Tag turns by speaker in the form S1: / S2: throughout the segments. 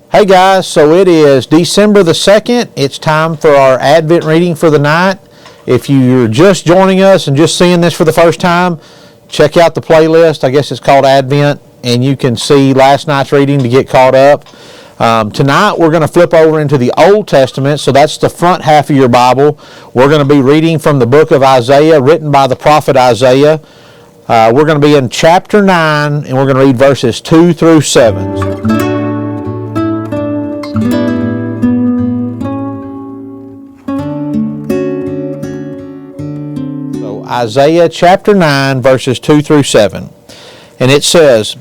S1: Hey guys, so it is December the 2nd. It's time for our Advent reading for the night. If you're just joining us and just seeing this for the first time, check out the playlist. I guess it's called Advent, and you can see last night's reading to get caught up. Tonight we're going to flip over into the Old Testament, so that's the front half of your Bible. We're going to be reading from the book of Isaiah, written by the prophet Isaiah. We're going to be in chapter 9, and we're going to read verses 2 through 7. Isaiah chapter 9, verses 2 through 7. And it says,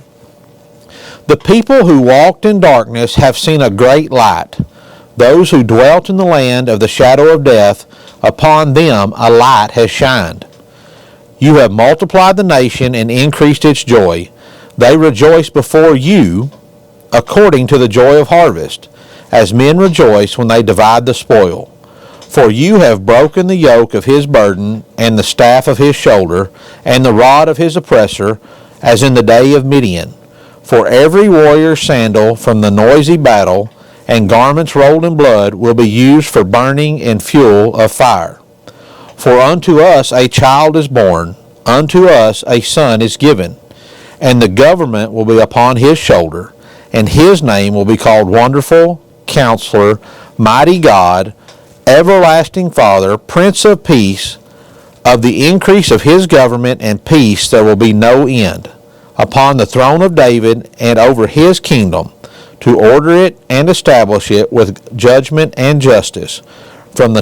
S1: "The people who walked in darkness have seen a great light. Those who dwelt in the land of the shadow of death, upon them a light has shined. You have multiplied the nation and increased its joy. They rejoice before you according to the joy of harvest, as men rejoice when they divide the spoil. For you have broken the yoke of his burden, and the staff of his shoulder, and the rod of his oppressor, as in the day of Midian. For every warrior's sandal from the noisy battle, and garments rolled in blood, will be used for burning and fuel of fire. For unto us a child is born, unto us a son is given, and the government will be upon his shoulder, and his name will be called Wonderful, Counselor, Mighty God, Everlasting Father, Prince of Peace. Of the increase of his government and peace there will be no end, upon the throne of David and over his kingdom, to order it and establish it with judgment and justice, from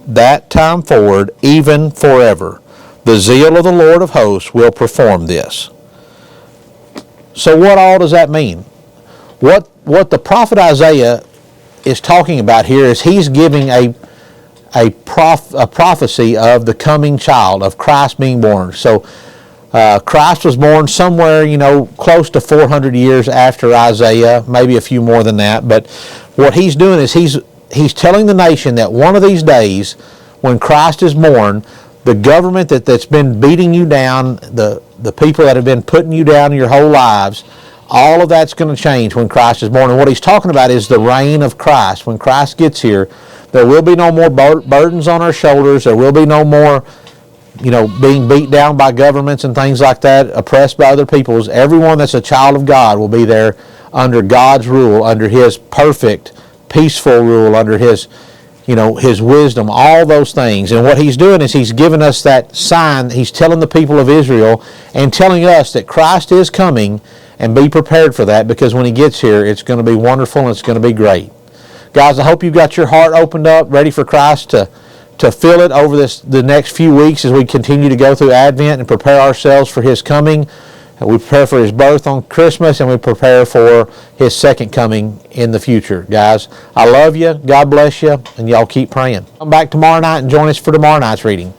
S1: that time forward, even forever. The zeal of the Lord of hosts will perform this." So what all does that mean? What the prophet Isaiah is talking about here is he's giving a prophecy of the coming child, of Christ being born. So Christ was born somewhere, close to 400 years after Isaiah, maybe a few more than that. But what he's doing is he's telling the nation that one of these days, when Christ is born, the government that's been beating you down, the people that have been putting you down your whole lives, all of that's going to change when Christ is born. And what he's talking about is the reign of Christ. When Christ gets here, there will be no more burdens on our shoulders. There will be no more, being beat down by governments and things like that, oppressed by other peoples. Everyone that's a child of God will be there under God's rule, under his perfect, peaceful rule, under his, his wisdom, all those things. And what he's doing is he's giving us that sign. He's telling the people of Israel and telling us that Christ is coming, and be prepared for that, because when he gets here, it's going to be wonderful and it's going to be great. Guys, I hope you've got your heart opened up, ready for Christ to fill it over the next few weeks as we continue to go through Advent and prepare ourselves for his coming. We prepare for his birth on Christmas, and we prepare for his second coming in the future. Guys, I love you. God bless you, and y'all keep praying. Come back tomorrow night and join us for tomorrow night's reading.